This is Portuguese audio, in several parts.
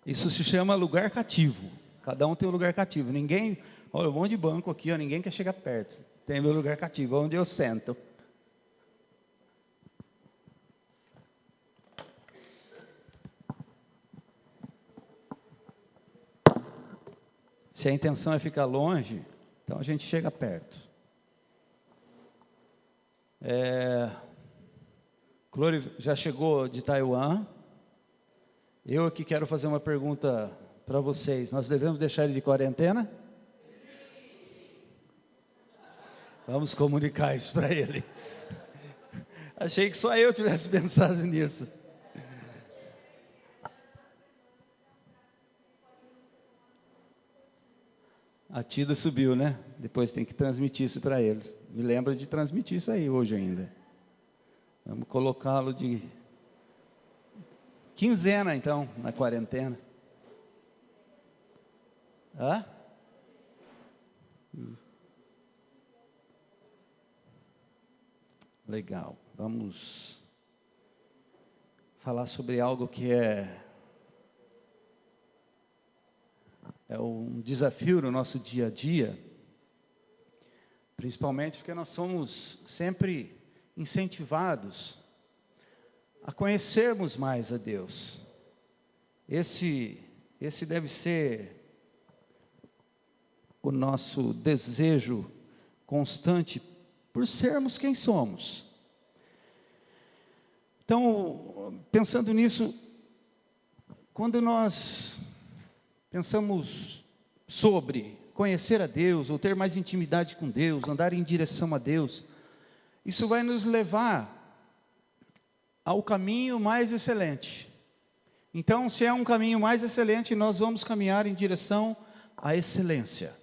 Isso se chama lugar cativo. Cada um tem um lugar cativo. Ninguém, olha, um monte de banco aqui, ó, ninguém quer chegar perto. Tem meu lugar cativo, onde eu sento. Se a intenção é ficar longe, então a gente chega perto. Clore já chegou de Taiwan. Eu aqui quero fazer uma pergunta para vocês. Nós devemos deixar ele de quarentena? Vamos comunicar isso para ele. Achei que só eu tivesse pensado nisso. A Tida subiu, né? Depois tem que transmitir isso para eles. Me lembra de transmitir isso aí hoje ainda. Vamos colocá-lo de quinzena, então, na quarentena. Hã? Legal. Vamos falar sobre algo que é um desafio no nosso dia a dia, principalmente porque nós somos sempre incentivados a conhecermos mais a Deus. Esse deve ser o nosso desejo constante por sermos quem somos. Então, pensando nisso, quando nós pensamos sobre conhecer a Deus, ou ter mais intimidade com Deus, andar em direção a Deus, isso vai nos levar ao caminho mais excelente. Então, se é um caminho mais excelente, nós vamos caminhar em direção à excelência.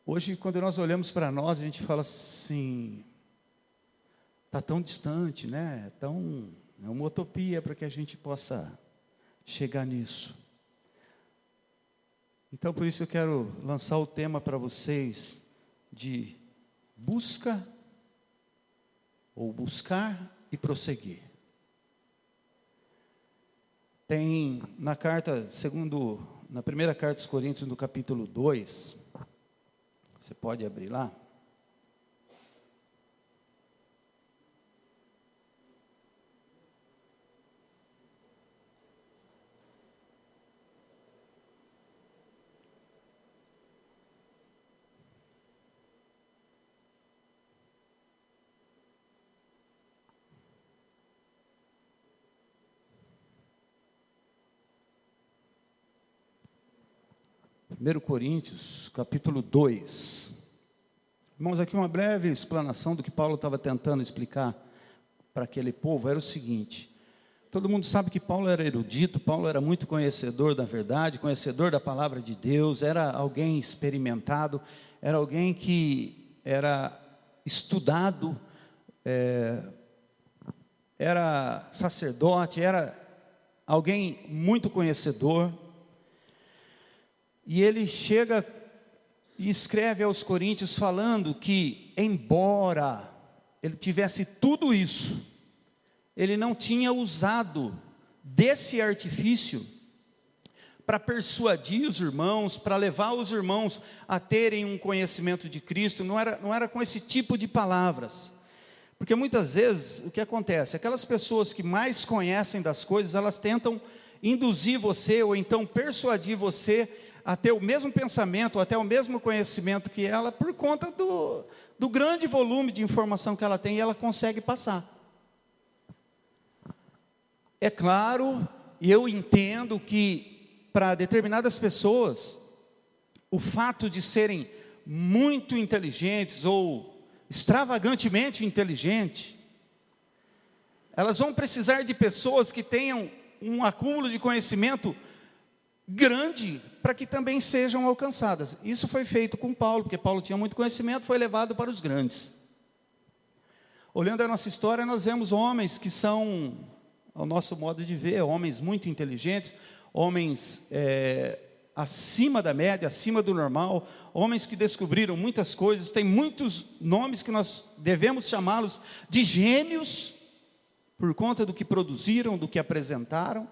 Hoje, quando nós olhamos para nós, a gente fala assim, está tão distante, né? É uma utopia para que a gente possa chegar nisso. Então, por isso eu quero lançar o tema para vocês de busca, ou buscar e prosseguir. Tem na primeira carta aos Coríntios, no capítulo 2, você pode abrir lá. Primeiro Coríntios, capítulo 2. Irmãos, aqui uma breve explanação do que Paulo estava tentando explicar para aquele povo. Era o seguinte: todo mundo sabe que Paulo era erudito, Paulo era muito conhecedor da verdade, conhecedor da palavra de Deus, era alguém experimentado, era alguém que era estudado, era sacerdote, era alguém muito conhecedor. E ele chega e escreve aos Coríntios falando que, embora ele tivesse tudo isso, ele não tinha usado desse artifício para persuadir os irmãos, para levar os irmãos a terem um conhecimento de Cristo. Não era com esse tipo de palavras. Porque muitas vezes o que acontece? Aquelas pessoas que mais conhecem das coisas, elas tentam induzir você, ou então persuadir você a ter o mesmo pensamento, até o mesmo conhecimento que ela, por conta do grande volume de informação que ela tem, e ela consegue passar. É claro, e eu entendo que para determinadas pessoas, o fato de serem muito inteligentes, ou extravagantemente inteligentes, elas vão precisar de pessoas que tenham um acúmulo de conhecimento grande, para que também sejam alcançadas. Isso foi feito com Paulo, porque Paulo tinha muito conhecimento, foi levado para os grandes. Olhando a nossa história, nós vemos homens que são, ao nosso modo de ver, homens muito inteligentes, homens acima da média, acima do normal, homens que descobriram muitas coisas. Tem muitos nomes que nós devemos chamá-los de gênios, por conta do que produziram, do que apresentaram.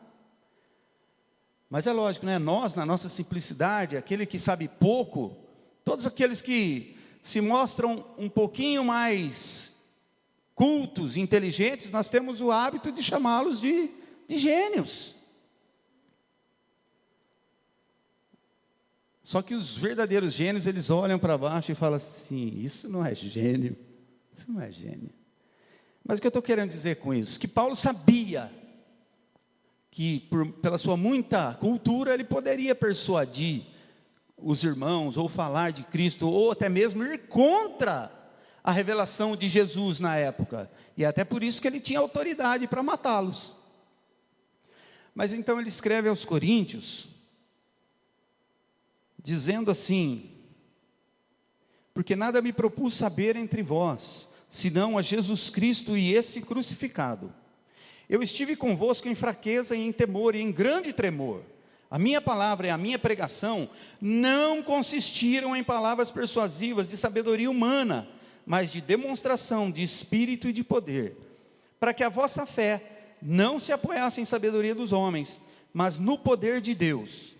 Mas é lógico, né? Nós, na nossa simplicidade, aquele que sabe pouco, todos aqueles que se mostram um pouquinho mais cultos, inteligentes, nós temos o hábito de chamá-los de gênios. Só que os verdadeiros gênios, eles olham para baixo e falam assim: isso não é gênio, isso não é gênio. Mas o que eu estou querendo dizer com isso? Que Paulo sabia que pela sua muita cultura, ele poderia persuadir os irmãos, ou falar de Cristo, ou até mesmo ir contra a revelação de Jesus na época. E até por isso que ele tinha autoridade para matá-los. Mas então ele escreve aos Coríntios, dizendo assim: porque nada me propus saber entre vós, senão a Jesus Cristo e esse crucificado. Eu estive convosco em fraqueza e em temor e em grande tremor. A minha palavra e a minha pregação não consistiram em palavras persuasivas de sabedoria humana, mas de demonstração de espírito e de poder, para que a vossa fé não se apoiasse em sabedoria dos homens, mas no poder de Deus.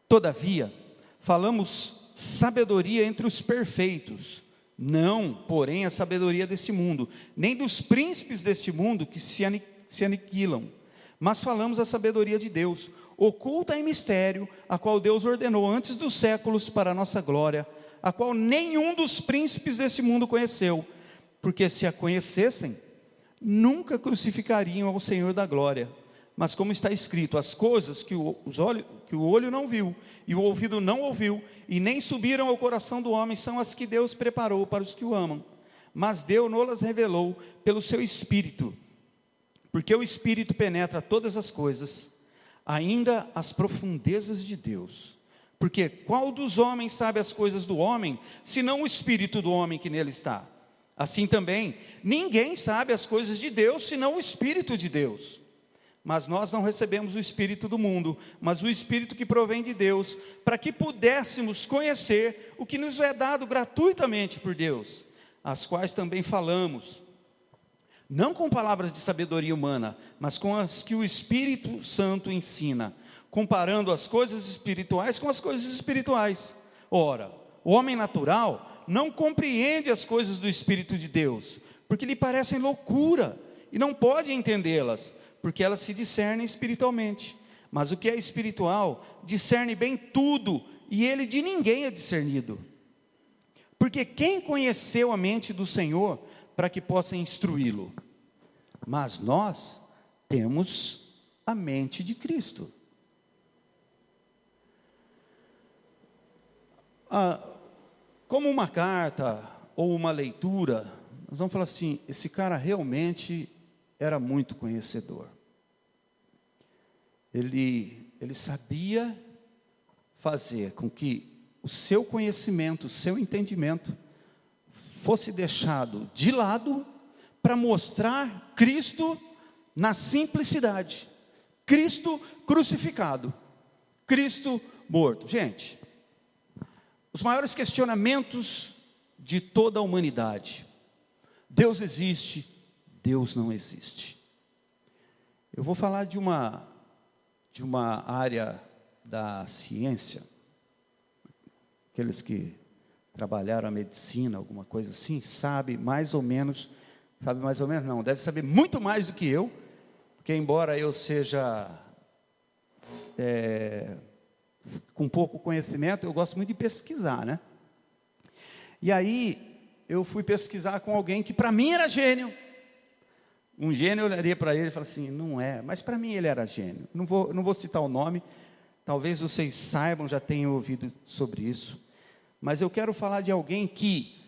Todavia, falamos sabedoria entre os perfeitos, não, porém, a sabedoria deste mundo, nem dos príncipes deste mundo que se aniquilam, mas falamos a sabedoria de Deus, oculta em mistério, a qual Deus ordenou antes dos séculos para a nossa glória, a qual nenhum dos príncipes deste mundo conheceu, porque se a conhecessem, nunca crucificariam ao Senhor da glória. Mas como está escrito, as coisas que o olho não viu, e o ouvido não ouviu, e nem subiram ao coração do homem, são as que Deus preparou para os que o amam. Mas Deus nos revelou pelo seu Espírito, porque o Espírito penetra todas as coisas, ainda as profundezas de Deus. Porque qual dos homens sabe as coisas do homem, senão o Espírito do homem que nele está? Assim também, ninguém sabe as coisas de Deus, senão o Espírito de Deus. Mas nós não recebemos o Espírito do mundo, mas o Espírito que provém de Deus, para que pudéssemos conhecer o que nos é dado gratuitamente por Deus, as quais também falamos, não com palavras de sabedoria humana, mas com as que o Espírito Santo ensina, comparando as coisas espirituais com as coisas espirituais. Ora, o homem natural não compreende as coisas do Espírito de Deus, porque lhe parecem loucura, e não pode entendê-las, porque elas se discernem espiritualmente. Mas o que é espiritual, discerne bem tudo, e ele de ninguém é discernido. Porque quem conheceu a mente do Senhor, para que possa instruí-lo? Mas nós temos a mente de Cristo. Como uma carta, ou uma leitura, nós vamos falar assim: esse cara realmente era muito conhecedor. Ele sabia fazer com que o seu conhecimento, o seu entendimento fosse deixado de lado para mostrar Cristo na simplicidade, Cristo crucificado, Cristo morto. Gente, os maiores questionamentos de toda a humanidade: Deus existe, Deus não existe. Eu vou falar de uma área da ciência. Aqueles que trabalharam a medicina, alguma coisa assim, sabe mais ou menos não, deve saber muito mais do que eu, porque embora eu seja com pouco conhecimento, eu gosto muito de pesquisar, né? E aí, eu fui pesquisar com alguém que para mim era gênio. Um gênio, eu olharia para ele e falaria assim: não é, mas para mim ele era gênio. Não vou citar o nome, talvez vocês saibam, já tenham ouvido sobre isso. Mas eu quero falar de alguém que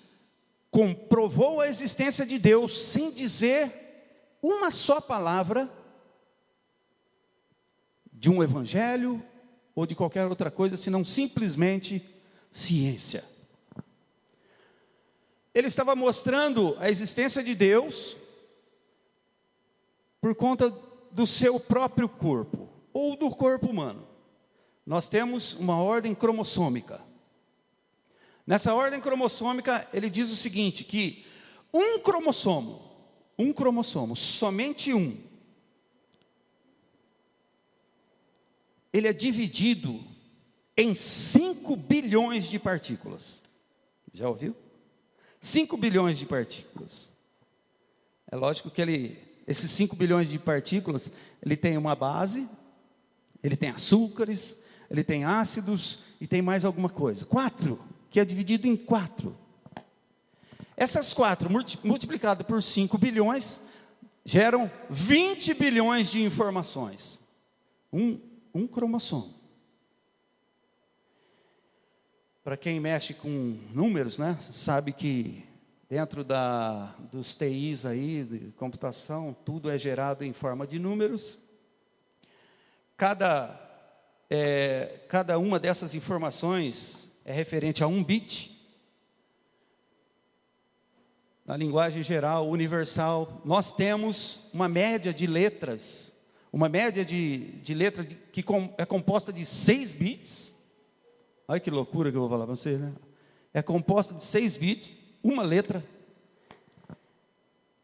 comprovou a existência de Deus, sem dizer uma só palavra, de um evangelho, ou de qualquer outra coisa, senão simplesmente ciência. Ele estava mostrando a existência de Deus por conta do seu próprio corpo, ou do corpo humano. Nós temos uma ordem cromossômica. Nessa ordem cromossômica, ele diz o seguinte, que um cromossomo, somente um, ele é dividido em 5 bilhões de partículas. Já ouviu? 5 bilhões de partículas. É lógico que esses 5 bilhões de partículas, ele tem uma base, ele tem açúcares, ele tem ácidos e tem mais alguma coisa. 4, que é dividido em 4. Essas 4, multiplicado por 5 bilhões, geram 20 bilhões de informações. Um cromossomo. Para quem mexe com números, né, sabe que dentro dos TIs aí, de computação, tudo é gerado em forma de números. Cada uma dessas informações é referente a 1 bit. Na linguagem geral, universal, nós temos uma média de letras, que é composta de 6 bits. Olha que loucura que eu vou falar para vocês, né? É composta de 6 bits, uma letra.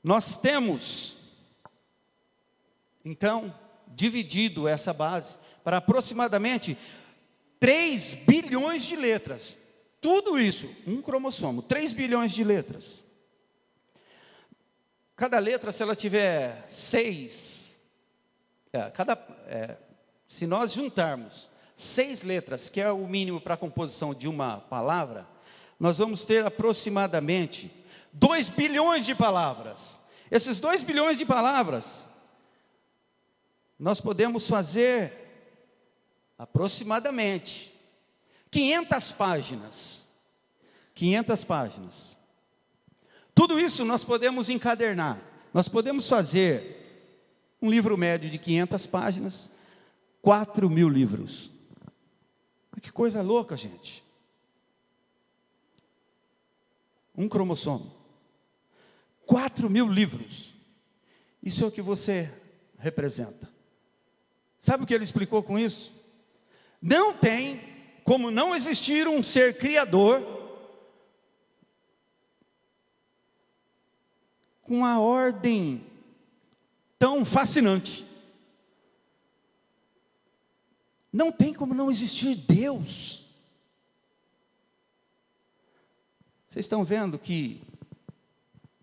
Nós temos, então, dividido essa base para aproximadamente 3 bilhões de letras. Tudo isso, um cromossomo, 3 bilhões de letras. Cada letra, se ela tiver 6, se nós juntarmos 6 letras, que é o mínimo para a composição de uma palavra, nós vamos ter aproximadamente 2 bilhões de palavras. Esses 2 bilhões de palavras, nós podemos fazer aproximadamente 500 páginas. 500 páginas. Tudo isso nós podemos encadernar. Nós podemos fazer um livro médio de 500 páginas, 4.000 livros. Que coisa louca, gente. Um cromossomo. 4.000 livros. Isso é o que você representa. Sabe o que ele explicou com isso? Não tem como não existir um ser criador com uma ordem tão fascinante. Não tem como não existir Deus. Vocês estão vendo que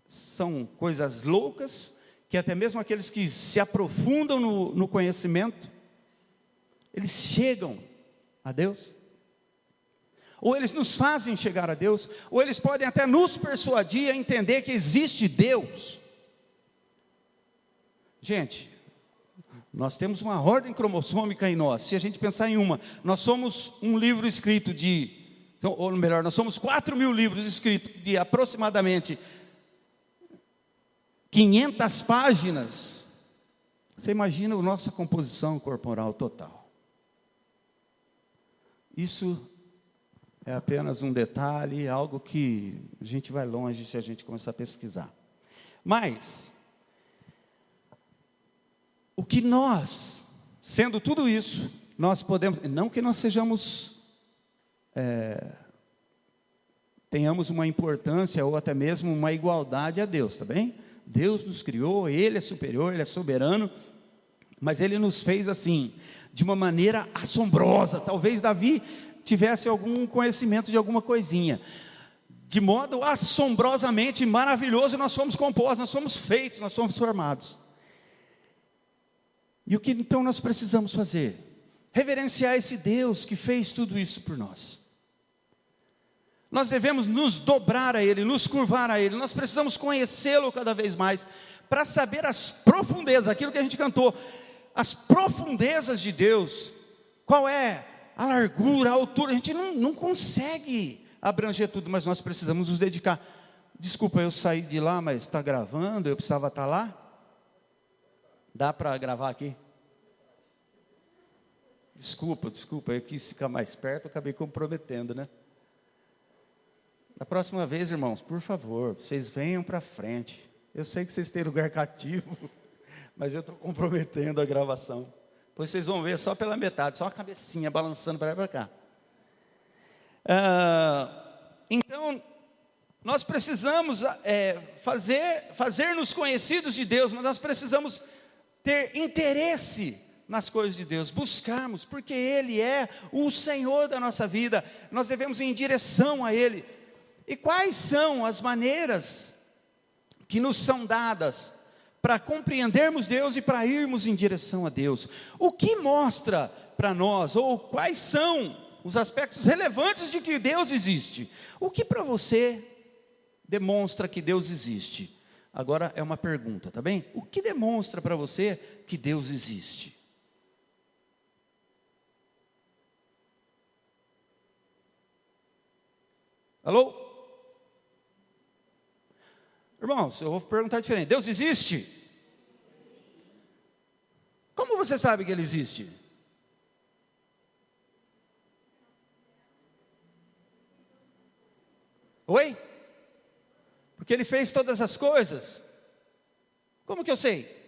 são coisas loucas, que até mesmo aqueles que se aprofundam no conhecimento, eles chegam a Deus. Ou eles nos fazem chegar a Deus, ou eles podem até nos persuadir a entender que existe Deus. Gente, nós temos uma ordem cromossômica em nós. Se a gente pensar em nós somos um livro escrito ou melhor, nós somos 4.000 livros escritos de aproximadamente 500 páginas. Você imagina a nossa composição corporal total. Isso é apenas um detalhe, algo que a gente vai longe se a gente começar a pesquisar. Mas, o que nós, sendo tudo isso, nós podemos, não que nós sejamos, tenhamos uma importância ou até mesmo uma igualdade a Deus, tá bem? Deus nos criou, Ele é superior, Ele é soberano, mas Ele nos fez assim, de uma maneira assombrosa. Talvez Davi tivesse algum conhecimento de alguma coisinha. De modo assombrosamente maravilhoso, nós fomos compostos, nós fomos feitos, nós fomos formados. E o que então nós precisamos fazer? Reverenciar esse Deus que fez tudo isso por nós. Nós devemos nos dobrar a Ele, nos curvar a Ele. Nós precisamos conhecê-lo cada vez mais, para saber as profundezas, aquilo que a gente cantou, as profundezas de Deus. Qual é a largura, a altura? A gente não consegue abranger tudo, mas nós precisamos nos dedicar. Desculpa, eu saí de lá, mas está gravando, eu precisava estar lá? Dá para gravar aqui? Desculpa, eu quis ficar mais perto, acabei comprometendo, né? Da próxima vez, irmãos, por favor, vocês venham para frente. Eu sei que vocês têm lugar cativo, mas eu estou comprometendo a gravação. Pois vocês vão ver só pela metade, só a cabecinha balançando para lá e para cá. Então, nós precisamos fazer-nos conhecidos de Deus, mas nós precisamos ter interesse nas coisas de Deus, buscarmos, porque Ele é o Senhor da nossa vida, nós devemos ir em direção a Ele. E quais são as maneiras que nos são dadas para compreendermos Deus e para irmos em direção a Deus? O que mostra para nós, ou quais são os aspectos relevantes de que Deus existe? O que para você demonstra que Deus existe? Agora é uma pergunta, tá bem? O que demonstra para você que Deus existe? Alô? Irmãos, eu vou perguntar diferente. Deus existe? Como você sabe que Ele existe? Oi? Porque Ele fez todas as coisas. Como que eu sei?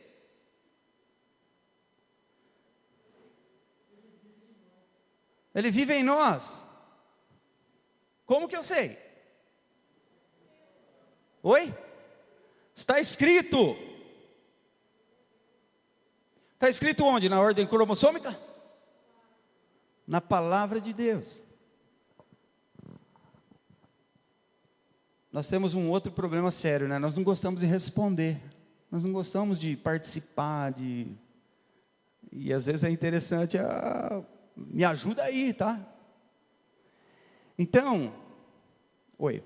Ele vive em nós. Como que eu sei? Oi? Está escrito. Está escrito onde? Na ordem cromossômica? Na palavra de Deus. Nós temos um outro problema sério, né? Nós não gostamos de responder. Nós não gostamos de participar, e às vezes é interessante, me ajuda aí, tá? Então, oi.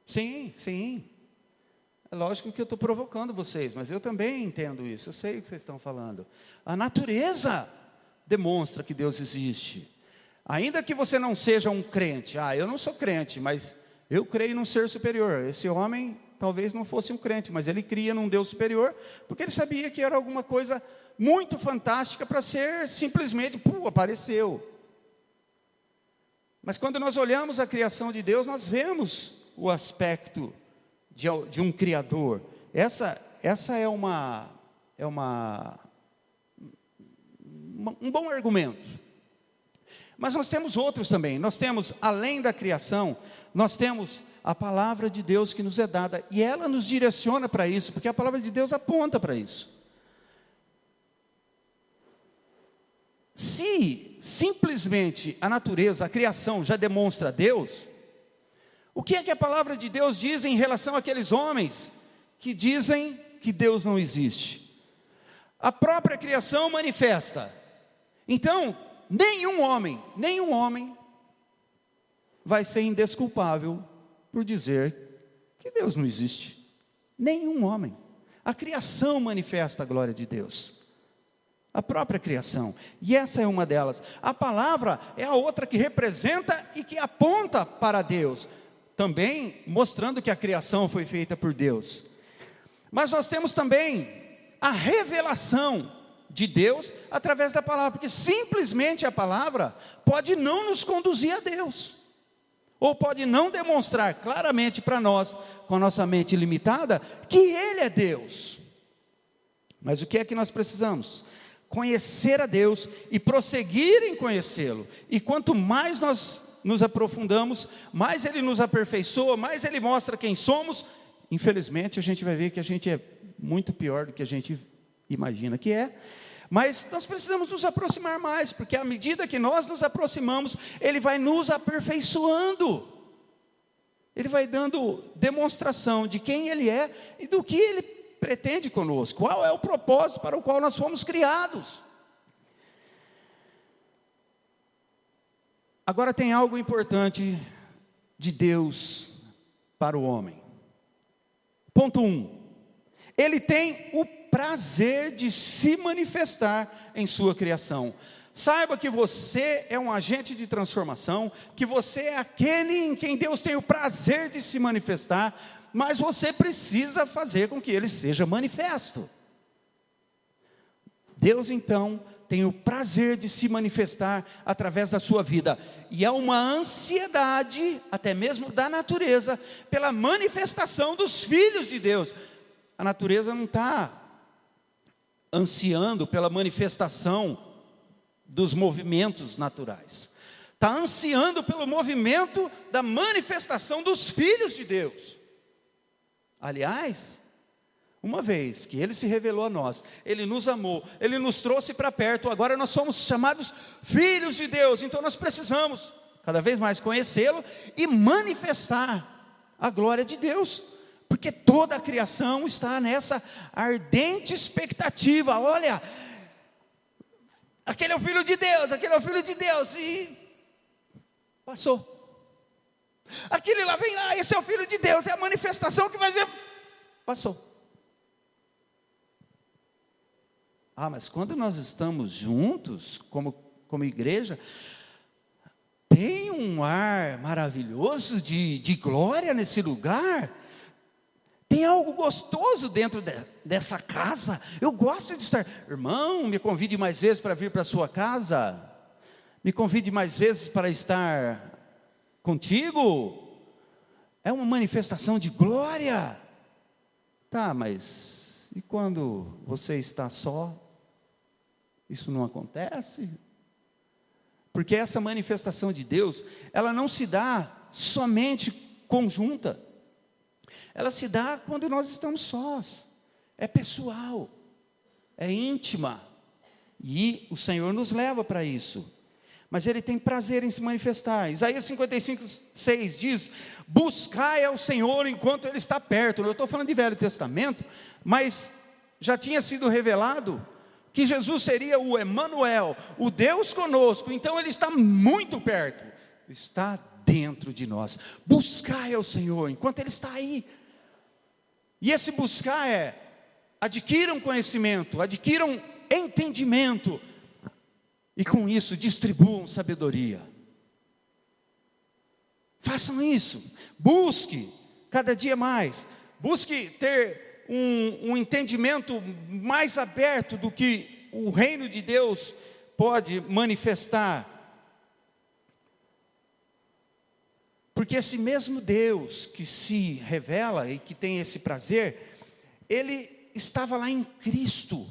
Sim, sim. É lógico que eu estou provocando vocês, mas eu também entendo isso, eu sei o que vocês estão falando. A natureza demonstra que Deus existe. Ainda que você não seja um crente, eu não sou crente, mas eu creio num ser superior. Esse homem talvez não fosse um crente, mas ele cria num Deus superior, porque ele sabia que era alguma coisa muito fantástica para ser simplesmente, apareceu. Mas quando nós olhamos a criação de Deus, nós vemos o aspecto de um Criador. Essa é um bom argumento. Mas nós temos outros também. Nós temos, além da criação, nós temos a palavra de Deus que nos é dada, e ela nos direciona para isso, porque a palavra de Deus aponta para isso. Se simplesmente a natureza, a criação já demonstra Deus, o que é que a palavra de Deus diz em relação àqueles homens que dizem que Deus não existe? A própria criação manifesta. Então, nenhum homem vai ser indesculpável por dizer que Deus não existe. Nenhum homem. A criação manifesta a glória de Deus. A própria criação. E essa é uma delas. A palavra é a outra que representa e que aponta para Deus, também mostrando que a criação foi feita por Deus. Mas nós temos também a revelação de Deus através da palavra, porque simplesmente a palavra pode não nos conduzir a Deus, ou pode não demonstrar claramente para nós, com a nossa mente limitada, que Ele é Deus. Mas o que é que nós precisamos? Conhecer a Deus e prosseguir em conhecê-lo. E quanto mais nós nos aprofundamos, mais Ele nos aperfeiçoa, mais Ele mostra quem somos. Infelizmente a gente vai ver que a gente é muito pior do que a gente imagina que é, mas nós precisamos nos aproximar mais, porque à medida que nós nos aproximamos, Ele vai nos aperfeiçoando, Ele vai dando demonstração de quem Ele é e do que Ele pretende conosco, qual é o propósito para o qual nós fomos criados. Agora tem algo importante de Deus para o homem. Ponto 1. Ele tem o prazer de se manifestar em sua criação. Saiba que você é um agente de transformação, que você é aquele em quem Deus tem o prazer de se manifestar, mas você precisa fazer com que Ele seja manifesto. Deus então tem o prazer de se manifestar através da sua vida. E há uma ansiedade, até mesmo da natureza, pela manifestação dos filhos de Deus. A natureza não está ansiando pela manifestação dos movimentos naturais. Está ansiando pelo movimento da manifestação dos filhos de Deus. Aliás, uma vez que Ele se revelou a nós, Ele nos amou, Ele nos trouxe para perto, agora nós somos chamados filhos de Deus, então nós precisamos cada vez mais conhecê-lo e manifestar a glória de Deus, porque toda a criação está nessa ardente expectativa. Olha, aquele é o Filho de Deus, aquele é o Filho de Deus, e passou. Aquele lá vem lá, esse é o Filho de Deus, é a manifestação que vai ser, passou. Mas quando nós estamos juntos, como igreja, tem um ar maravilhoso de glória nesse lugar, tem algo gostoso dentro dessa casa, eu gosto de estar, irmão, me convide mais vezes para vir para a sua casa, me convide mais vezes para estar contigo, é uma manifestação de glória. Tá, mas e quando você está só? Isso não acontece? Porque essa manifestação de Deus, ela não se dá somente conjunta. Ela se dá quando nós estamos sós. É pessoal, é íntima. E o Senhor nos leva para isso. Mas Ele tem prazer em se manifestar. Isaías 55:6 diz: buscai ao Senhor enquanto Ele está perto. Eu estou falando de Velho Testamento, mas já tinha sido revelado que Jesus seria o Emanuel, o Deus conosco. Então Ele está muito perto, está dentro de nós. Buscai ao Senhor enquanto Ele está aí. E esse buscar é: adquiram conhecimento, adquiram entendimento, e com isso distribuam sabedoria. Façam isso, busque cada dia mais, busque ter um entendimento mais aberto do que o reino de Deus pode manifestar. Porque esse mesmo Deus que se revela e que tem esse prazer, Ele estava lá em Cristo,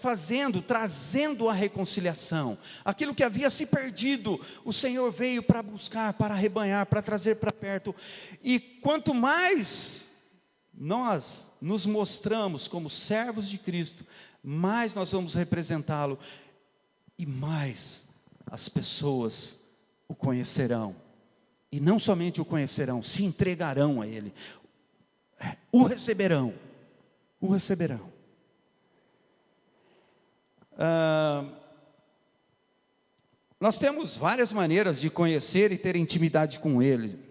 trazendo a reconciliação. Aquilo que havia se perdido, o Senhor veio para buscar, para arrebanhar, para trazer para perto. E quanto mais nós nos mostramos como servos de Cristo, mais nós vamos representá-lo, e mais as pessoas o conhecerão. E não somente o conhecerão, se entregarão a Ele, o receberão, o receberão. Nós temos várias maneiras de conhecer e ter intimidade com Ele,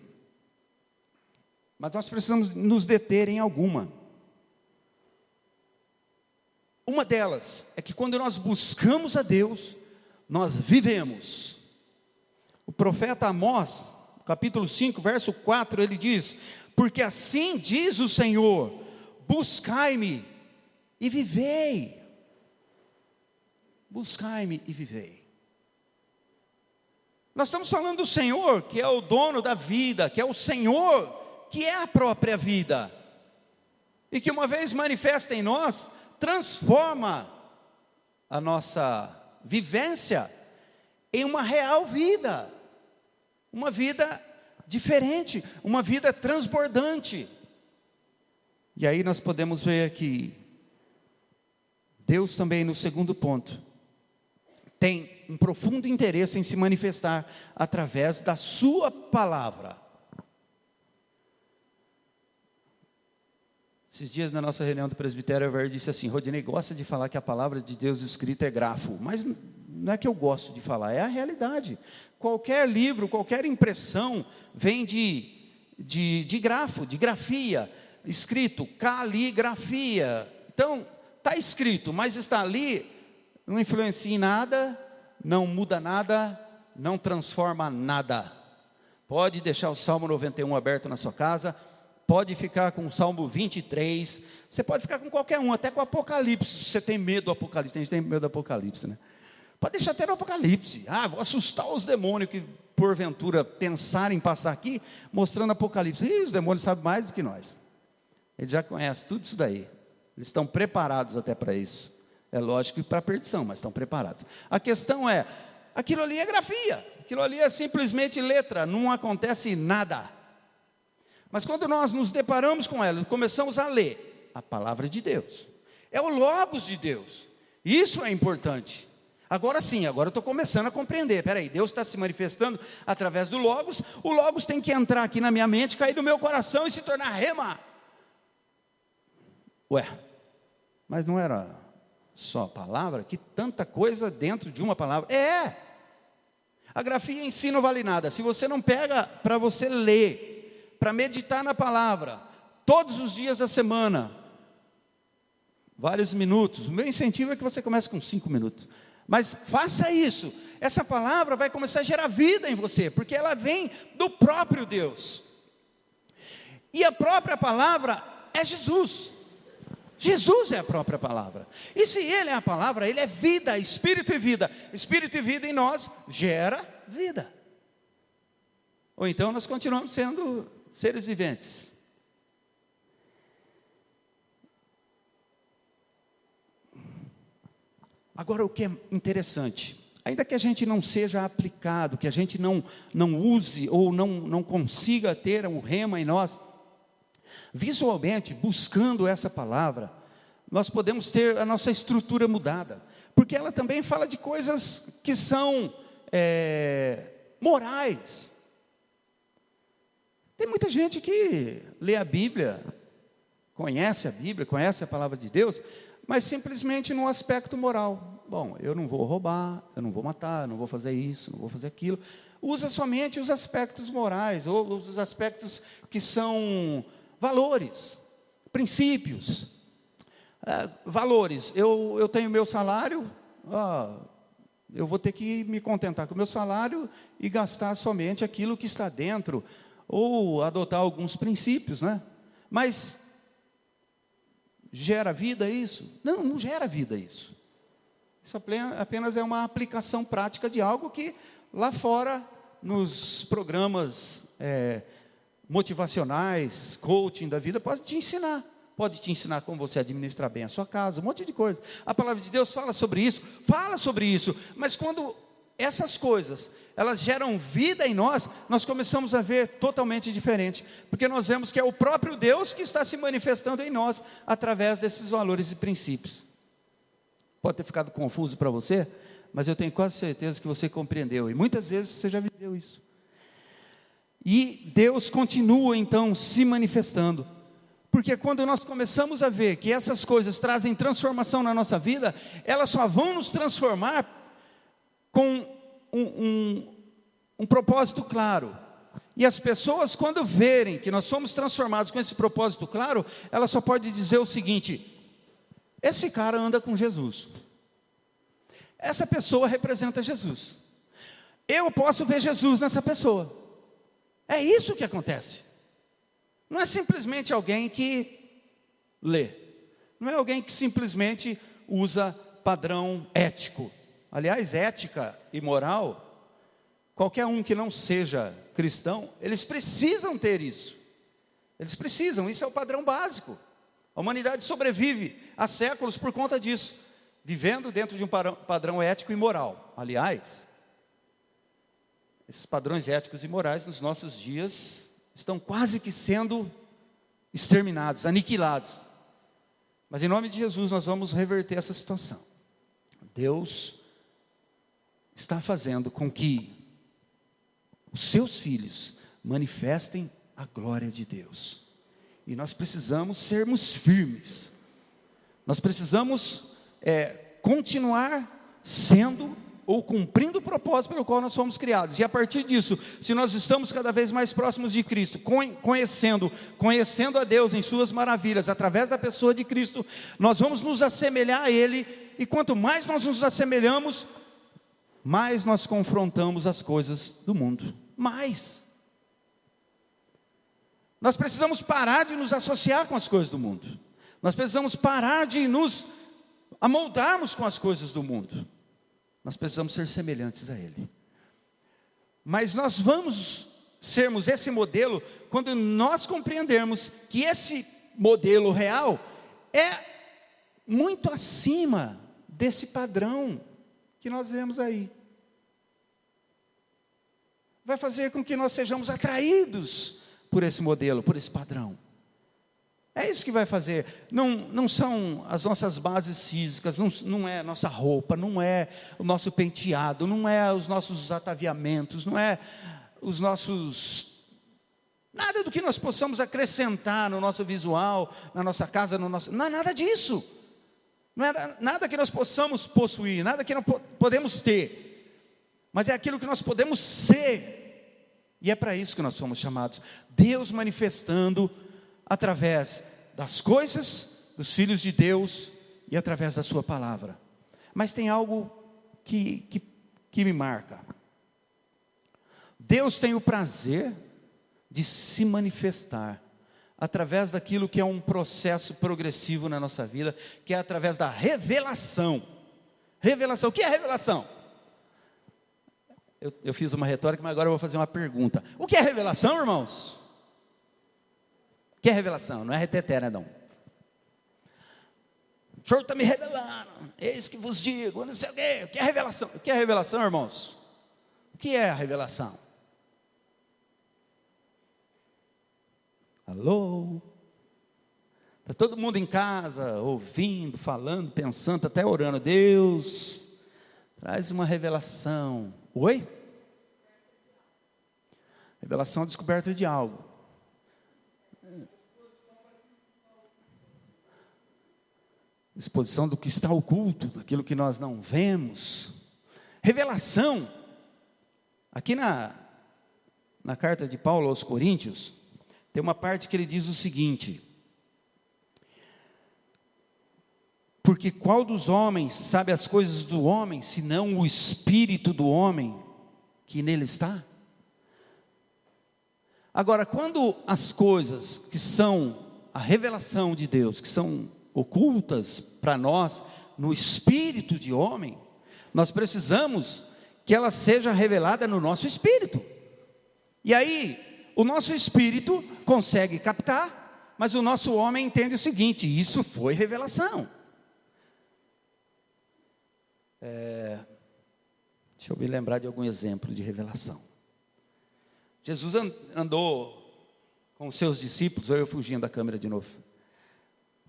mas nós precisamos nos deter em alguma. Uma delas é que quando nós buscamos a Deus, nós vivemos. O profeta Amós, capítulo 5, verso 4, ele diz: porque assim diz o Senhor, buscai-me e vivei. Buscai-me e vivei. Nós estamos falando do Senhor, que é o dono da vida, que é o Senhor, que é a própria vida, e que uma vez manifesta em nós, transforma a nossa vivência em uma real vida, uma vida diferente, uma vida transbordante. E aí nós podemos ver que Deus também, no segundo ponto, tem um profundo interesse em se manifestar através da sua palavra. Esses dias na nossa reunião do presbitério, o Ver disse assim: Rodinei gosta de falar que a palavra de Deus escrita é grafo, mas não é que eu gosto de falar, é a realidade. Qualquer livro, qualquer impressão vem de grafo, de grafia, escrito, caligrafia. Então, está escrito, mas está ali, não influencia em nada, não muda nada, não transforma nada. Pode deixar o Salmo 91 aberto na sua casa, pode ficar com o Salmo 23, você pode ficar com qualquer um, até com o Apocalipse, se você tem medo do Apocalipse. Tem gente que tem medo do Apocalipse, né? Pode deixar até no Apocalipse. Vou assustar os demônios que porventura pensarem em passar aqui, mostrando Apocalipse. E os demônios sabem mais do que nós. Eles já conhecem tudo isso daí. Eles estão preparados até para isso. É lógico que para a perdição, mas estão preparados. A questão é, aquilo ali é grafia. Aquilo ali é simplesmente letra, não acontece nada. Mas quando nós nos deparamos com ela, começamos a ler a palavra de Deus. É o Logos de Deus. Isso é importante. Agora sim, agora eu estou começando a compreender. Peraí, Deus está se manifestando através do Logos. O Logos tem que entrar aqui na minha mente, cair no meu coração e se tornar rema. Mas não era só a palavra? Que tanta coisa dentro de uma palavra. A grafia em si não vale nada. Se você não pega para você ler, para meditar na palavra, todos os dias da semana, vários minutos. O meu incentivo é que você comece com 5 minutos. Mas faça isso. Essa palavra vai começar a gerar vida em você, porque ela vem do próprio Deus. E a própria palavra é Jesus. Jesus é a própria palavra. E se Ele é a palavra, Ele é vida, espírito e vida. Espírito e vida em nós gera vida. Ou então nós continuamos sendo seres viventes. Agora o que é interessante, ainda que a gente não seja aplicado, que a gente não use ou não consiga ter o rema em nós, visualmente, buscando essa palavra, nós podemos ter a nossa estrutura mudada, porque ela também fala de coisas que são morais. Tem muita gente que lê a Bíblia, conhece a palavra de Deus, mas simplesmente no aspecto moral. Bom, eu não vou roubar, eu não vou matar, eu não vou fazer isso, não vou fazer aquilo. Usa somente os aspectos morais, ou os aspectos que são valores, princípios. Valores, eu tenho meu salário, eu vou ter que me contentar com o meu salário e gastar somente aquilo que está dentro, ou adotar alguns princípios, né? Mas gera vida isso? Não gera vida isso. Isso apenas é uma aplicação prática de algo que lá fora, nos programas motivacionais, coaching da vida, pode te ensinar. Pode te ensinar como você administrar bem a sua casa, um monte de coisa. A palavra de Deus fala sobre isso, mas quando essas coisas, elas geram vida em nós, nós começamos a ver totalmente diferente, porque nós vemos que é o próprio Deus que está se manifestando em nós, através desses valores e princípios. Pode ter ficado confuso para você, mas eu tenho quase certeza que você compreendeu, e muitas vezes você já viveu isso. E Deus continua então se manifestando, porque quando nós começamos a ver que essas coisas trazem transformação na nossa vida, elas só vão nos transformar com um propósito claro. E as pessoas, quando verem que nós somos transformados com esse propósito claro, elas só podem dizer o seguinte: esse cara anda com Jesus, essa pessoa representa Jesus, eu posso ver Jesus nessa pessoa. É isso que acontece. Não é simplesmente alguém que lê, não é alguém que simplesmente usa padrão ético. Aliás, ética e moral, qualquer um que não seja cristão, eles precisam ter isso. Eles precisam, isso é o padrão básico. A humanidade sobrevive há séculos por conta disso, vivendo dentro de um padrão ético e moral. Aliás, esses padrões éticos e morais nos nossos dias estão quase que sendo exterminados, aniquilados. Mas em nome de Jesus nós vamos reverter essa situação. Deus está fazendo com que os seus filhos manifestem a glória de Deus. E nós precisamos sermos firmes. Nós precisamos continuar sendo ou cumprindo o propósito pelo qual nós fomos criados. E a partir disso, se nós estamos cada vez mais próximos de Cristo, conhecendo a Deus em suas maravilhas, através da pessoa de Cristo, nós vamos nos assemelhar a Ele. E quanto mais nós nos assemelhamos, mais nós confrontamos as coisas do mundo. Mais. Nós precisamos parar de nos associar com as coisas do mundo. Nós precisamos parar de nos amoldarmos com as coisas do mundo. Nós precisamos ser semelhantes a Ele. Mas nós vamos sermos esse modelo quando nós compreendermos que esse modelo real é muito acima desse padrão que nós vemos aí. Vai fazer com que nós sejamos atraídos por esse modelo, por esse padrão. É isso que vai fazer. Não são as nossas bases físicas, não é a nossa roupa, não é o nosso penteado, não é os nossos ataviamentos, não é os nossos... nada do que nós possamos acrescentar no nosso visual, na nossa casa, não é nada disso. Não é nada que nós possamos possuir, nada que nós podemos ter. Mas é aquilo que nós podemos ser. E é para isso que nós somos chamados. Deus manifestando através das coisas, dos filhos de Deus e através da sua palavra. Mas tem algo que me marca. Deus tem o prazer de se manifestar através daquilo que é um processo progressivo na nossa vida, que é através da revelação. Revelação, o que é revelação? Eu fiz uma retórica, mas agora eu vou fazer uma pergunta. O que é revelação, irmãos? O que é revelação? Não é reteté, né, não? O Senhor está me revelando, eis que vos digo, não sei o quê. O que é revelação? O que é revelação, irmãos? O que é a revelação? Alô? Está todo mundo em casa, ouvindo, falando, pensando, até orando. Deus, traz uma revelação. Oi? Revelação é a descoberta de algo. Exposição do que está oculto, daquilo que nós não vemos. Revelação. Aqui na carta de Paulo aos Coríntios, tem uma parte que ele diz o seguinte: porque qual dos homens sabe as coisas do homem, senão o espírito do homem que nele está? Agora, quando as coisas que são a revelação de Deus, que são ocultas para nós, no espírito de homem, nós precisamos que ela seja revelada no nosso espírito. E aí, o nosso espírito consegue captar, mas o nosso homem entende o seguinte: isso foi revelação. Deixa eu me lembrar de algum exemplo de revelação. Jesus andou com os seus discípulos. Eu fugindo da câmera de novo,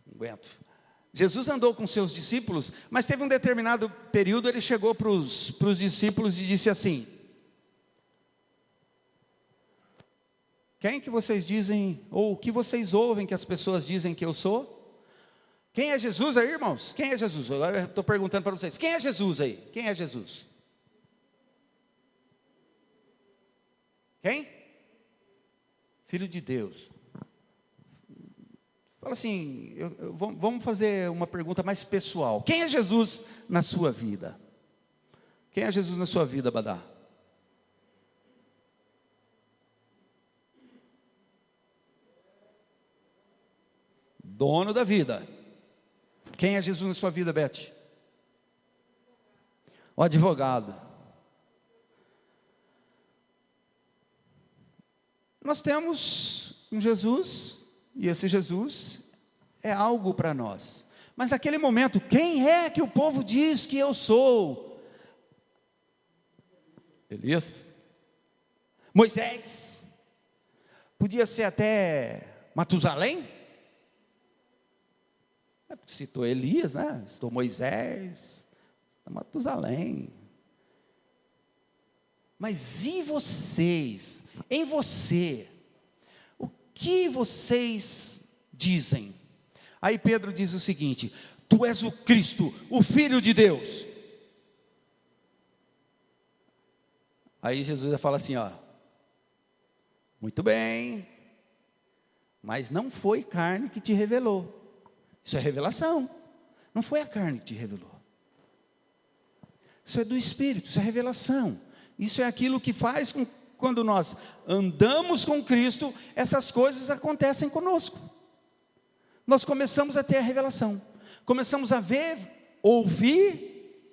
não aguento. Jesus andou com seus discípulos, mas teve um determinado período, ele chegou para os discípulos e disse assim: quem que vocês dizem, ou o que vocês ouvem que as pessoas dizem que eu sou? Quem é Jesus aí, irmãos? Quem é Jesus? Agora eu estou perguntando para vocês, quem é Jesus aí? Quem é Jesus? Quem? Filho de Deus. Fala assim, vamos fazer uma pergunta mais pessoal. Quem é Jesus na sua vida? Quem é Jesus na sua vida, Badá? Dono da vida. Quem é Jesus na sua vida, Beth? O advogado. Nós temos um Jesus, e esse Jesus é algo para nós. Mas naquele momento, quem é que o povo diz que eu sou? Elias? Moisés? Podia ser até Matusalém? Citou Elias, né? Citou Moisés, Matusalém. Mas e vocês? Em você, o que vocês dizem? Aí Pedro diz o seguinte: tu és o Cristo, o Filho de Deus. Aí Jesus fala assim, ó: muito bem, mas não foi carne que te revelou. Isso é revelação. Não foi a carne que te revelou. Isso é do Espírito, isso é revelação. Isso é aquilo que faz com quando nós andamos com Cristo, essas coisas acontecem conosco. Nós começamos a ter a revelação, começamos a ver, ouvir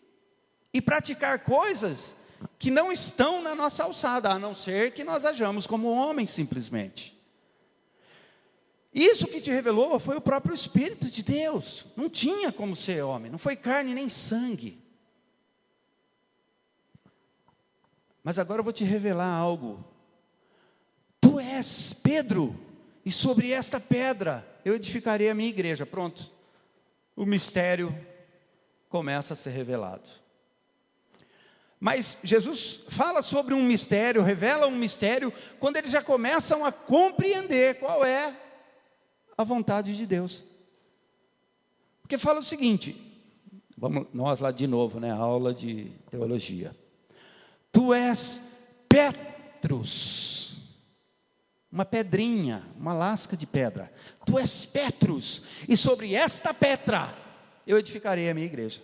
e praticar coisas que não estão na nossa alçada, a não ser que nós hajamos como homens simplesmente. Isso que te revelou foi o próprio Espírito de Deus, não tinha como ser homem, não foi carne nem sangue. Mas agora eu vou te revelar algo. Tu és Pedro, e sobre esta pedra eu edificarei a minha igreja. Pronto, o mistério começa a ser revelado. Mas Jesus fala sobre um mistério, revela um mistério, quando eles já começam a compreender qual é a vontade de Deus. Porque fala o seguinte, vamos nós lá de novo, né, aula de teologia. Tu és Petrus, uma pedrinha, uma lasca de pedra. Tu és Petrus, e sobre esta pedra eu edificarei a minha igreja.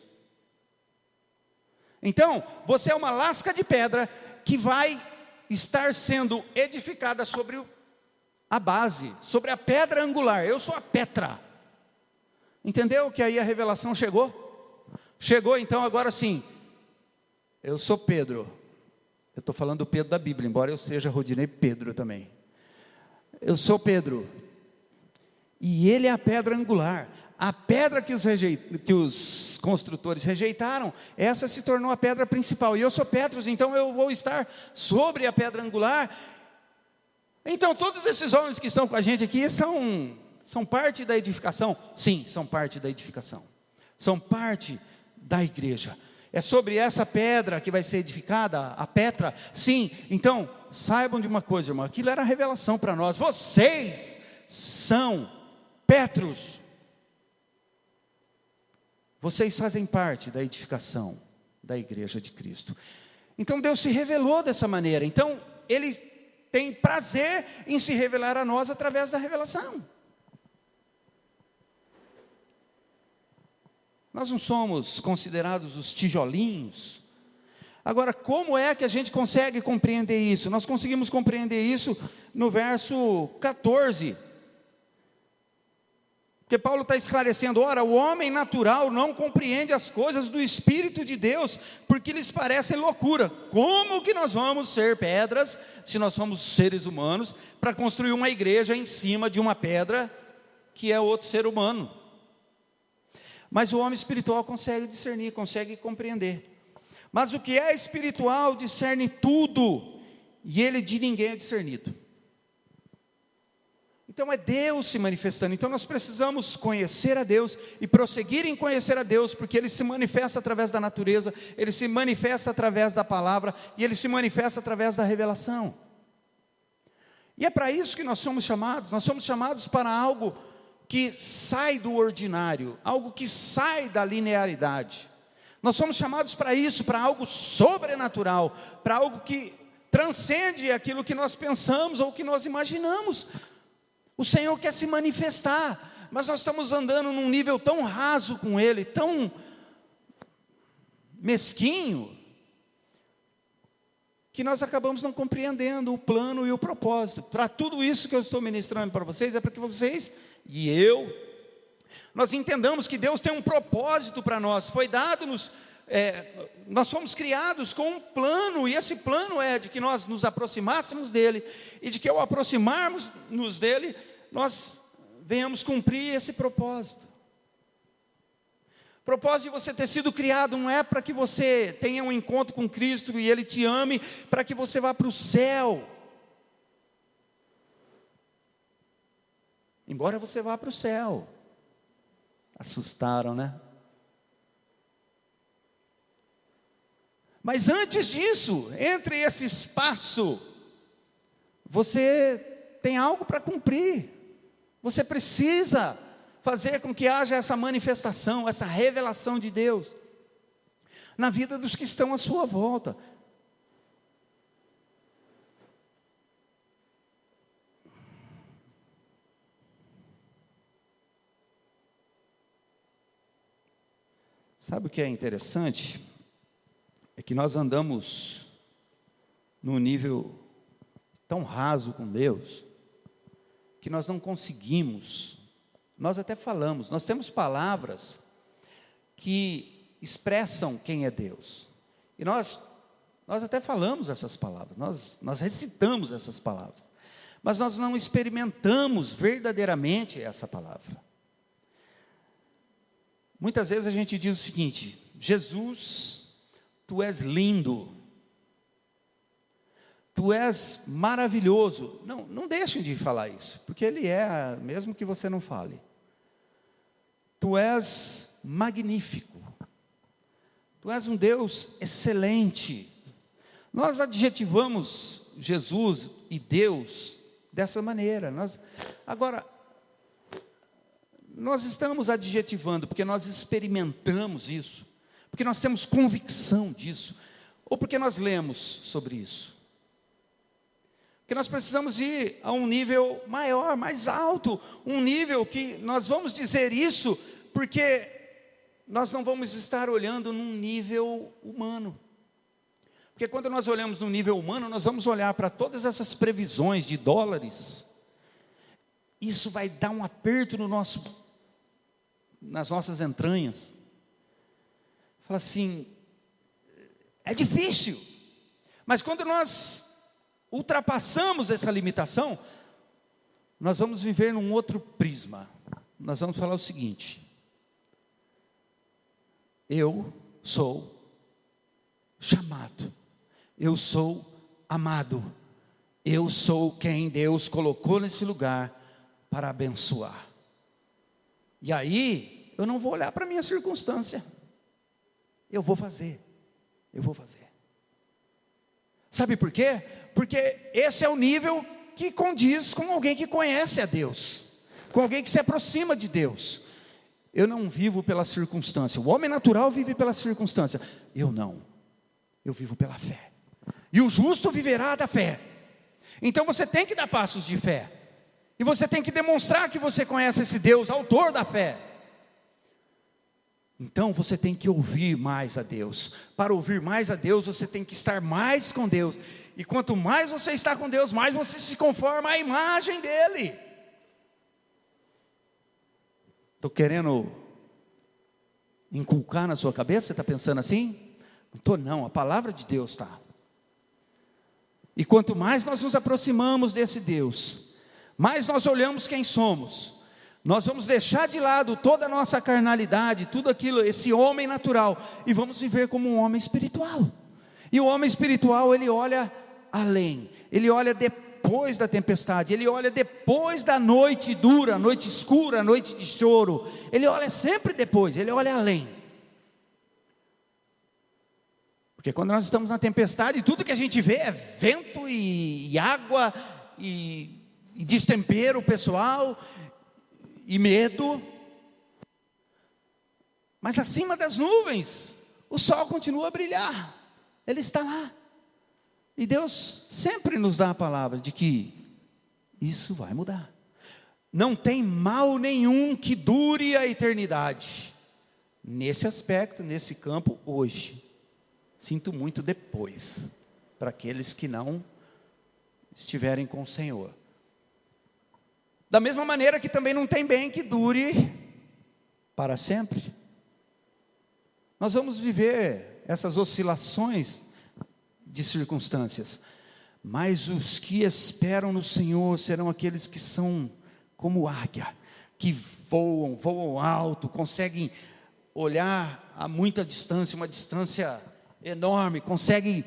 Então, você é uma lasca de pedra que vai estar sendo edificada sobre a base, sobre a pedra angular. Eu sou a Petra. Entendeu que aí a revelação chegou? Chegou então agora sim. Eu sou Pedro. Eu estou falando do Pedro da Bíblia, embora eu seja Rodinei Pedro também. Eu sou Pedro. E ele é a pedra angular. A pedra que os construtores rejeitaram, essa se tornou a pedra principal. E eu sou Petrus, então eu vou estar sobre a pedra angular. Então todos esses homens que estão com a gente aqui são parte da edificação? Sim, são parte da edificação. São parte da igreja. É sobre essa pedra que vai ser edificada, a Petra? Sim. Então, saibam de uma coisa, irmão, aquilo era revelação para nós. Vocês são Petrus. Vocês fazem parte da edificação da igreja de Cristo. Então Deus se revelou dessa maneira. Então Ele tem prazer em se revelar a nós através da revelação. Nós não somos considerados os tijolinhos. Agora, como é que a gente consegue compreender isso? Nós conseguimos compreender isso no verso 14. Porque Paulo está esclarecendo, ora, o homem natural não compreende as coisas do Espírito de Deus, porque lhes parecem loucura. Como que nós vamos ser pedras, se nós somos seres humanos, para construir uma igreja em cima de uma pedra, que é outro ser humano? Mas o homem espiritual consegue discernir, consegue compreender. Mas o que é espiritual discerne tudo, e ele de ninguém é discernido. Então é Deus se manifestando. Então nós precisamos conhecer a Deus e prosseguir em conhecer a Deus, porque Ele se manifesta através da natureza, Ele se manifesta através da palavra, e Ele se manifesta através da revelação. E é para isso que nós somos chamados para algo que sai do ordinário, algo que sai da linearidade. Nós somos chamados para isso, para algo sobrenatural, para algo que transcende aquilo que nós pensamos ou que nós imaginamos. O Senhor quer se manifestar, mas nós estamos andando num nível tão raso com Ele, tão mesquinho, que nós acabamos não compreendendo o plano e o propósito. Para tudo isso que eu estou ministrando para vocês, é para que vocês e eu, nós entendamos que Deus tem um propósito para nós, foi dado-nos, nós fomos criados com um plano, e esse plano é de que nós nos aproximássemos dEle, e de que ao aproximarmos-nos dEle, nós venhamos cumprir esse propósito. O propósito de você ter sido criado não é para que você tenha um encontro com Cristo e Ele te ame, para que você vá para o céu. Embora você vá para o céu. Assustaram, né? Mas antes disso, entre esse espaço, você tem algo para cumprir. Você precisa fazer com que haja essa manifestação, essa revelação de Deus na vida dos que estão à sua volta. Sabe o que é interessante? É que nós andamos num nível tão raso com Deus, que nós não conseguimos. Nós até falamos, nós temos palavras que expressam quem é Deus. E nós até falamos essas palavras, nós recitamos essas palavras. Mas nós não experimentamos verdadeiramente essa palavra. Muitas vezes a gente diz o seguinte: Jesus, tu és lindo, tu és maravilhoso. Não deixem de falar isso, porque Ele é, mesmo que você não fale. Tu és magnífico, tu és um Deus excelente. Nós adjetivamos Jesus e Deus dessa maneira. Agora, nós estamos adjetivando porque nós experimentamos isso, porque nós temos convicção disso, ou porque nós lemos sobre isso. Porque nós precisamos ir a um nível maior, mais alto, um nível que nós vamos dizer isso, porque nós não vamos estar olhando num nível humano. Porque quando nós olhamos no nível humano, nós vamos olhar para todas essas previsões de dólares. Isso vai dar um aperto nas nossas entranhas. Fala assim, é difícil. Mas quando nós ultrapassamos essa limitação, nós vamos viver num outro prisma. Nós vamos falar o seguinte: eu sou chamado, eu sou amado, eu sou quem Deus colocou nesse lugar para abençoar. E aí, eu não vou olhar para a minha circunstância, eu vou fazer. Sabe por quê? Porque esse é o nível que condiz com alguém que conhece a Deus, com alguém que se aproxima de Deus. Eu não vivo pela circunstância. O homem natural vive pela circunstância. Eu não. Eu vivo pela fé. E o justo viverá da fé. Então você tem que dar passos de fé. E você tem que demonstrar que você conhece esse Deus, autor da fé. Então você tem que ouvir mais a Deus. Para ouvir mais a Deus, você tem que estar mais com Deus. E quanto mais você está com Deus, mais você se conforma à imagem dEle. Estou querendo inculcar na sua cabeça? Você está pensando assim? Não estou não, a palavra de Deus está. E quanto mais nós nos aproximamos desse Deus, mais nós olhamos quem somos, nós vamos deixar de lado toda a nossa carnalidade, tudo aquilo, esse homem natural, e vamos viver como um homem espiritual. E o homem espiritual, ele olha além, ele olha depois da tempestade, ele olha depois da noite dura, noite escura, noite de choro, ele olha sempre depois, ele olha além. Porque quando nós estamos na tempestade, tudo que a gente vê é vento e água e destempero pessoal e medo. Mas acima das nuvens, o sol continua a brilhar, ele está lá. E Deus sempre nos dá a palavra de que isso vai mudar. Não tem mal nenhum que dure a eternidade. Nesse aspecto, nesse campo, hoje. Sinto muito depois, para aqueles que não estiverem com o Senhor. Da mesma maneira que também não tem bem que dure para sempre. Nós vamos viver essas oscilações de circunstâncias, mas os que esperam no Senhor serão aqueles que são como águia, que voam alto, conseguem olhar a muita distância, uma distância enorme, conseguem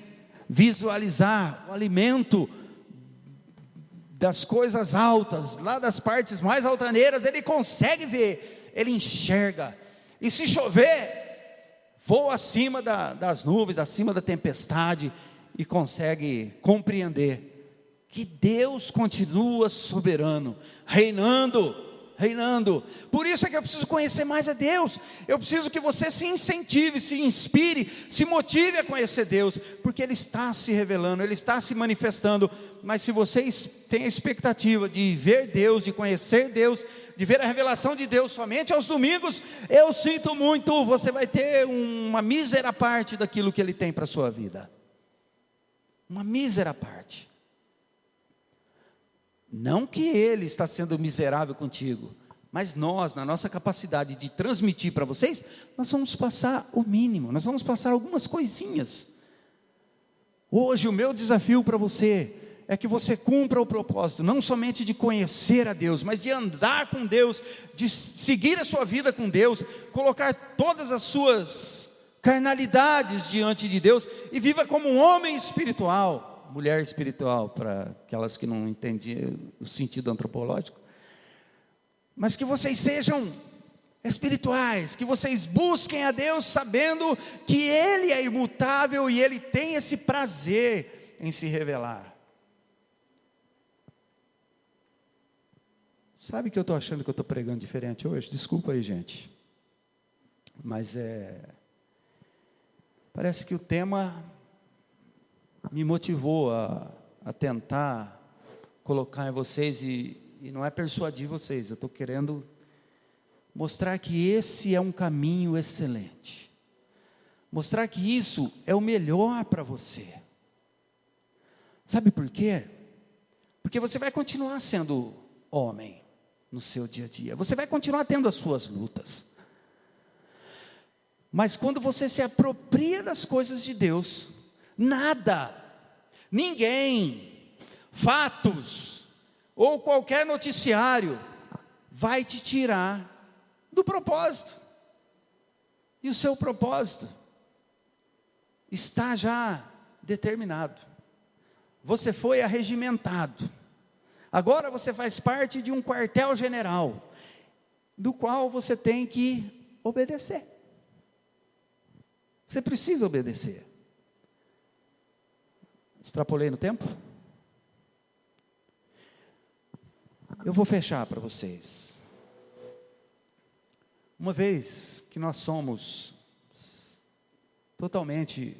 visualizar o alimento das coisas altas, lá das partes mais altaneiras, ele consegue ver, ele enxerga, e se chover, voa acima das nuvens, acima da tempestade, e consegue compreender que Deus continua soberano, reinando. Por isso é que eu preciso conhecer mais a Deus. Eu preciso que você se incentive, se inspire, se motive a conhecer Deus, porque Ele está se revelando, Ele está se manifestando. Mas se você tem a expectativa de ver Deus, de conhecer Deus, de ver a revelação de Deus somente aos domingos, eu sinto muito, você vai ter uma mísera parte daquilo que Ele tem para a sua vida. Uma mísera parte. Não que ele está sendo miserável contigo, mas nós, na nossa capacidade de transmitir para vocês, nós vamos passar o mínimo, nós vamos passar algumas coisinhas. Hoje o meu desafio para você é que você cumpra o propósito, não somente de conhecer a Deus, mas de andar com Deus, de seguir a sua vida com Deus, colocar todas as suas carnalidades diante de Deus, e viva como um homem espiritual, mulher espiritual, para aquelas que não entendem o sentido antropológico, mas que vocês sejam espirituais, que vocês busquem a Deus sabendo que Ele é imutável e Ele tem esse prazer em se revelar. Sabe que eu estou achando que eu estou pregando diferente hoje? Desculpa aí, gente. Mas parece que o tema me motivou a tentar colocar em vocês, e não é persuadir vocês, eu estou querendo mostrar que esse é um caminho excelente. Mostrar que isso é o melhor para você. Sabe por quê? Porque você vai continuar sendo homem no seu dia a dia. Você vai continuar tendo as suas lutas. Mas quando você se apropria das coisas de Deus, nada, ninguém, fatos, ou qualquer noticiário, vai te tirar do propósito. E o seu propósito está já determinado. Você foi arregimentado. Agora você faz parte de um quartel-general, do qual você tem que obedecer. Você precisa obedecer. Extrapolei no tempo? Eu vou fechar para vocês. Uma vez que nós somos totalmente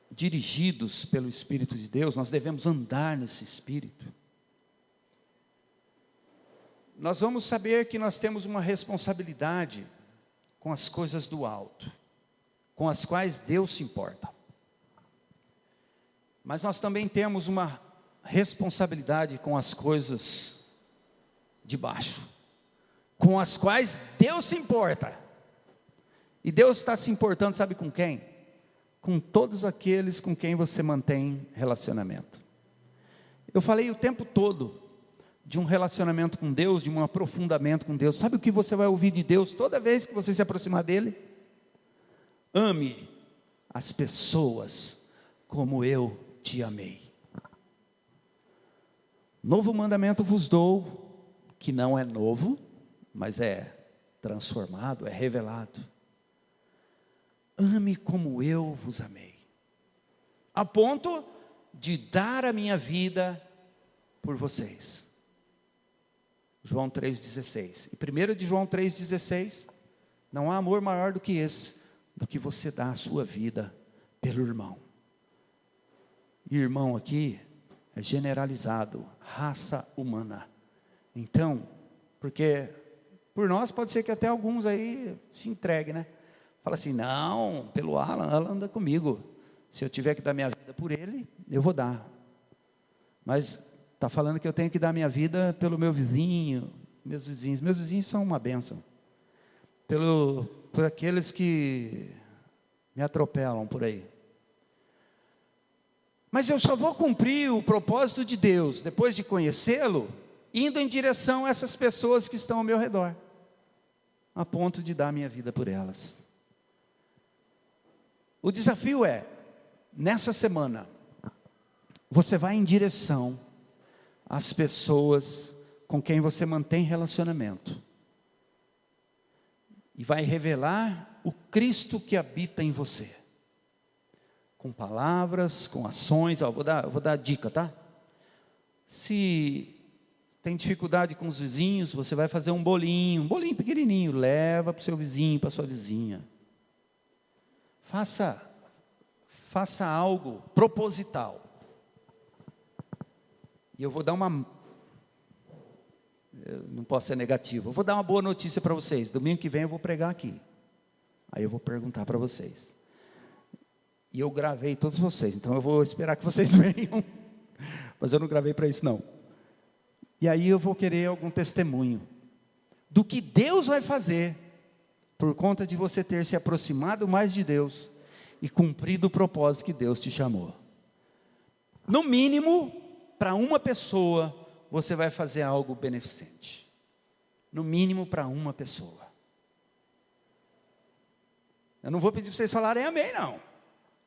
dirigidos pelo Espírito de Deus, nós devemos andar nesse Espírito. Nós vamos saber que nós temos uma responsabilidade com as coisas do alto, com as quais Deus se importa. Mas nós também temos uma responsabilidade com as coisas de baixo, com as quais Deus se importa. E Deus está se importando, sabe com quem? Com todos aqueles com quem você mantém relacionamento. Eu falei o tempo todo de um relacionamento com Deus, de um aprofundamento com Deus. Sabe o que você vai ouvir de Deus toda vez que você se aproximar dEle? Ame as pessoas como eu te amei. Novo mandamento vos dou, que não é novo, mas é transformado, é revelado. Ame como eu vos amei, a ponto de dar a minha vida por vocês. João 3,16. E 1 de João 3,16, não há amor maior do que esse, do que você dar a sua vida pelo irmão. E irmão aqui é generalizado, raça humana. Então, porque por nós pode ser que até alguns aí se entreguem, né? Fala assim, não, pelo Alan anda comigo. Se eu tiver que dar minha vida por ele, eu vou dar. Mas está falando que eu tenho que dar minha vida pelo meu vizinho, meus vizinhos são uma bênção. Por aqueles que me atropelam por aí. Mas eu só vou cumprir o propósito de Deus, depois de conhecê-lo, indo em direção a essas pessoas que estão ao meu redor, a ponto de dar minha vida por elas. O desafio é, nessa semana, você vai em direção às pessoas com quem você mantém relacionamento, e vai revelar o Cristo que habita em você, com palavras, com ações. Vou dar a dica, tá? Se tem dificuldade com os vizinhos, você vai fazer um bolinho pequenininho, leva para o seu vizinho, para a sua vizinha. Faça algo proposital. E eu vou dar eu não posso ser negativo, eu vou dar uma boa notícia para vocês. Domingo que vem eu vou pregar aqui. Aí eu vou perguntar para vocês. E eu gravei todos vocês, então eu vou esperar que vocês venham Mas eu não gravei para isso não. E aí eu vou querer algum testemunho do que Deus vai fazer por conta de você ter se aproximado mais de Deus e cumprido o propósito que Deus te chamou. No mínimo, para uma pessoa, você vai fazer algo beneficente. No mínimo para uma pessoa. Eu não vou pedir para vocês falarem amém, não.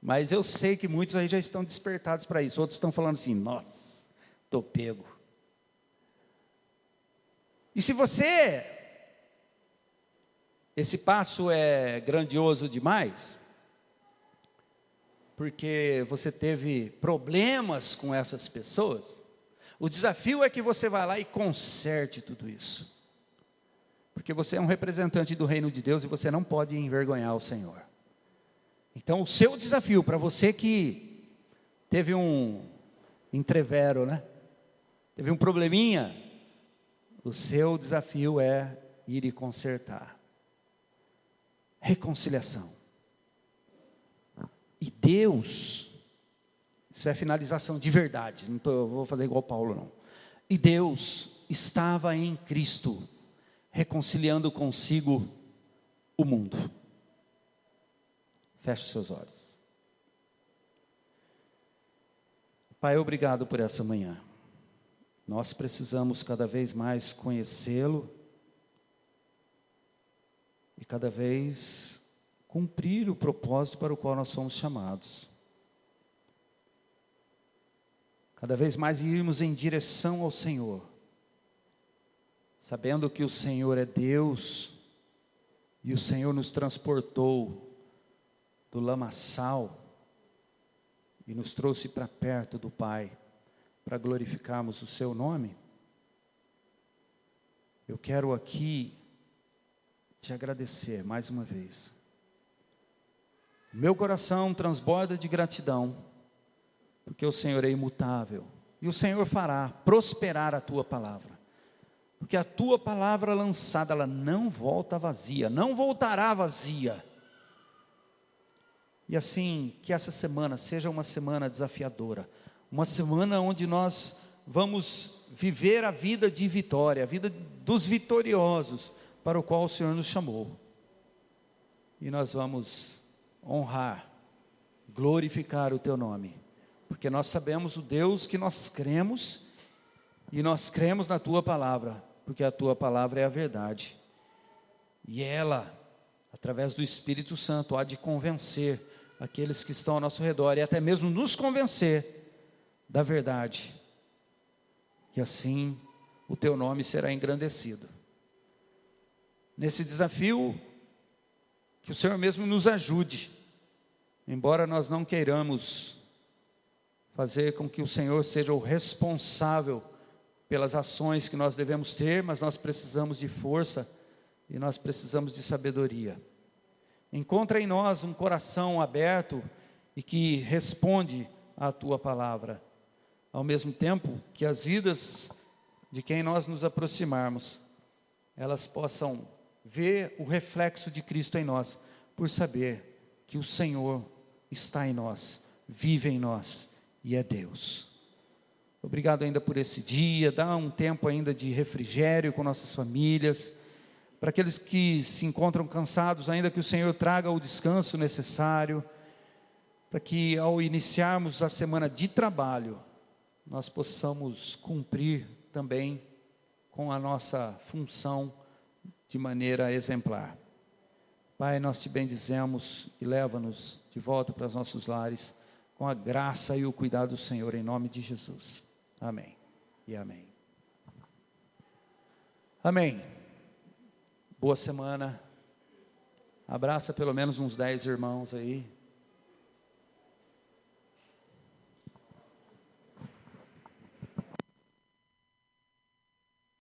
Mas eu sei que muitos aí já estão despertados para isso. Outros estão falando assim, nossa, estou pego. E se esse passo é grandioso demais, porque você teve problemas com essas pessoas, o desafio é que você vá lá e conserte tudo isso. Porque você é um representante do reino de Deus e você não pode envergonhar o Senhor. Então o seu desafio, para você que teve um entrevero, né? Teve um probleminha, o seu desafio é ir e consertar. Reconciliação. E Deus, isso é finalização de verdade, eu vou fazer igual Paulo não. E Deus estava em Cristo, reconciliando consigo o mundo. Feche os seus olhos. Pai, obrigado por essa manhã. Nós precisamos cada vez mais conhecê-lo e cada vez cumprir o propósito para o qual nós somos chamados. Cada vez mais irmos em direção ao Senhor, sabendo que o Senhor é Deus e o Senhor nos transportou do lamaçal e nos trouxe para perto do Pai, para glorificarmos o seu nome. Eu quero aqui te agradecer mais uma vez. Meu coração transborda de gratidão, porque o Senhor é imutável, e o Senhor fará prosperar a tua palavra, porque a tua palavra lançada, ela não volta vazia, não voltará vazia. E assim, que essa semana seja uma semana desafiadora, uma semana onde nós vamos viver a vida de vitória, a vida dos vitoriosos, para o qual o Senhor nos chamou. E nós vamos honrar, glorificar o teu nome, porque nós sabemos o Deus que nós cremos, e nós cremos na tua palavra, porque a tua palavra é a verdade. E ela, através do Espírito Santo, há de convencer aqueles que estão ao nosso redor, e até mesmo nos convencer da verdade. E assim o teu nome será engrandecido. Nesse desafio, que o Senhor mesmo nos ajude, embora nós não queiramos fazer com que o Senhor seja o responsável pelas ações que nós devemos ter, mas nós precisamos de força e nós precisamos de sabedoria. Encontra em nós um coração aberto e que responde à tua palavra, ao mesmo tempo que as vidas de quem nós nos aproximarmos, elas possam ver o reflexo de Cristo em nós, por saber que o Senhor está em nós, vive em nós e é Deus. Obrigado ainda por esse dia, dá um tempo ainda de refrigério com nossas famílias, para aqueles que se encontram cansados, ainda que o Senhor traga o descanso necessário, para que ao iniciarmos a semana de trabalho, nós possamos cumprir também com a nossa função de maneira exemplar. Pai, nós te bendizemos e leva-nos de volta para os nossos lares, com a graça e o cuidado do Senhor, em nome de Jesus. Amém e amém. Amém. Boa semana. Abraça pelo menos uns 10 irmãos aí.